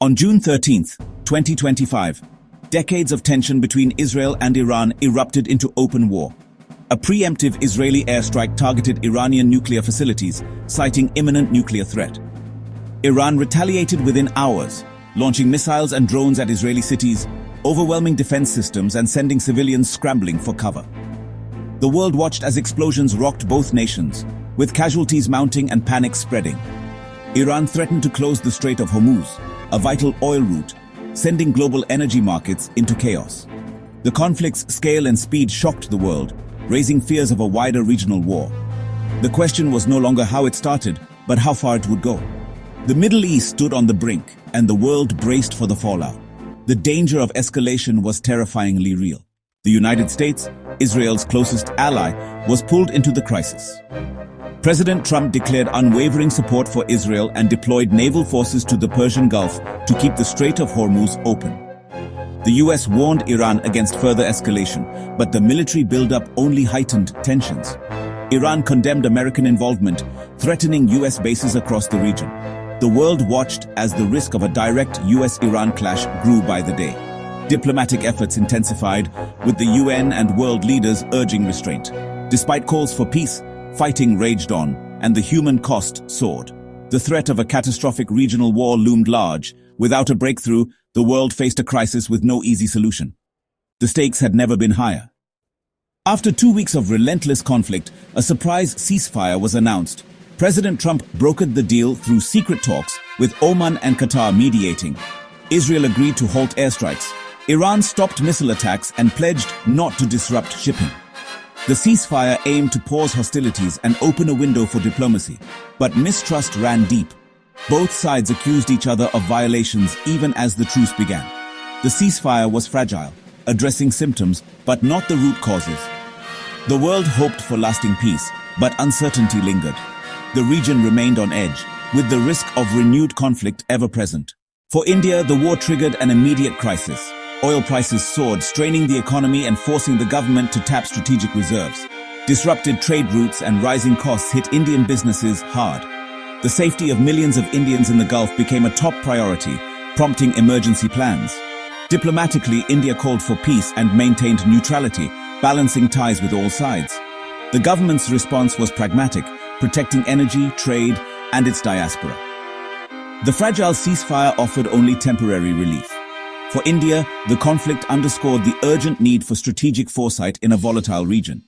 On June 13, 2025, decades of tension between Israel and Iran erupted into open war. A preemptive Israeli airstrike targeted Iranian nuclear facilities, citing imminent nuclear threat. Iran retaliated within hours, launching missiles and drones at Israeli cities, overwhelming defense systems and sending civilians scrambling for cover. The world watched as explosions rocked both nations, with casualties mounting and panic spreading. Iran threatened to close the Strait of Hormuz, a vital oil route, sending global energy markets into chaos. The conflict's scale and speed shocked the world, raising fears of a wider regional war. The question was no longer how it started, but how far it would go. The Middle East stood on the brink, and the world braced for the fallout. The danger of escalation was terrifyingly real. The United States, Israel's closest ally, was pulled into the crisis. President Trump declared unwavering support for Israel and deployed naval forces to the Persian Gulf to keep the Strait of Hormuz open. The US warned Iran against further escalation, but the military buildup only heightened tensions. Iran condemned American involvement, threatening US bases across the region. The world watched as the risk of a direct US-Iran clash grew by the day. Diplomatic efforts intensified, with the UN and world leaders urging restraint. Despite calls for peace, fighting raged on, and the human cost soared. The threat of a catastrophic regional war loomed large. Without a breakthrough, the world faced a crisis with no easy solution. The stakes had never been higher. After 2 weeks of relentless conflict, a surprise ceasefire was announced. President Trump brokered the deal through secret talks, with Oman and Qatar mediating. Israel agreed to halt airstrikes. Iran stopped missile attacks and pledged not to disrupt shipping. The ceasefire aimed to pause hostilities and open a window for diplomacy, but mistrust ran deep. Both sides accused each other of violations even as the truce began. The ceasefire was fragile, addressing symptoms but not the root causes. The world hoped for lasting peace, but uncertainty lingered. The region remained on edge, with the risk of renewed conflict ever present. For India, the war triggered an immediate crisis. Oil prices soared, straining the economy and forcing the government to tap strategic reserves. Disrupted trade routes and rising costs hit Indian businesses hard. The safety of millions of Indians in the Gulf became a top priority, prompting emergency plans. Diplomatically, India called for peace and maintained neutrality, balancing ties with all sides. The government's response was pragmatic, protecting energy, trade, and its diaspora. The fragile ceasefire offered only temporary relief. For India, the conflict underscored the urgent need for strategic foresight in a volatile region.